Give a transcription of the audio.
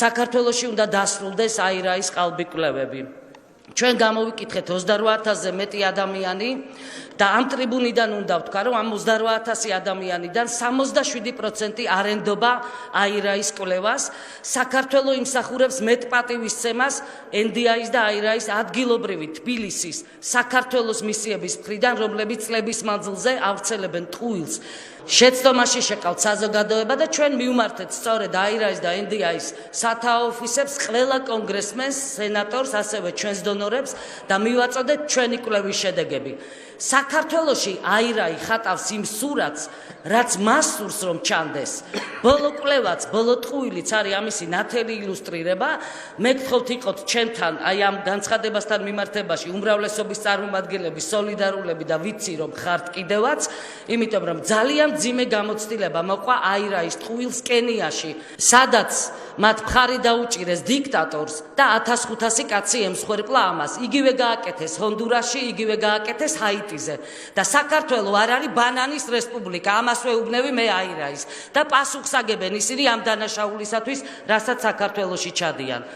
საქართველოში უნდა დასრულდეს აირაის ყალბიკვლევები. ჩვენ გამოვიკითხეთ 28,000-ზე მეტი ადამიანი და ამ ტრიბუნიდან უნდა ვთქვა, რომ ამ 28,000 ადამიანიდან 67% არ ენდობა აირაის კვლევას. საქართველო იმსახურებს მეტ პატივისცემას NDI-ის და აირაის ადგილობრივი თბილისის საქართველოს მისიების მხრიდან, რომლებიც წლების მანძილზე ავრცელებენ ტყუილს. შეცდომაში შეყავთ საზოგადოება და ჩვენ მივმართეთ სწორედ აირაის და NDI-ის სათაო ოფისებს, ყველა კონგრესმენს, სენატორს, ასევე ჩვენს დონორებს და მივაწოდეთ ჩვენი კვლევის შედეგები. საქართველოში აირაი ხატავს იმ სურათს, რაც მას სურს რომ ჩანდეს. ბოლო კვლევაც, ბოლო ტყუილიც არის ამისი ნათელი ილუსტრირება. მე გთხოვთ იყოთ ჩემთან აი ამ განცხადებასთან მიმართებაში უმრავლესობის წარმომადგენლები, სოლიდარულები და ვიცი რომ ხართ კიდევაც, იმიტომ რომ ძალიან მძიმე გამოცდილება მოყვა აირაის ტყუილს კენიაში, სადაც მათ მხარი დაუჭირეს დიქტატორს და 1500 კაცი ემსხვერპლა ამას. იგივე გააკეთეს ჰონდურასში, იგივე გააკეთეს ჰაიტიზე და საქართველო არ არის ბანანის რესპუბლიკა, ამას ვეუბნები მე აირაის და პასუხს აგებენ ისინი ამ დანაშაულისათვის, რასაც საქართველოში ჩადიან.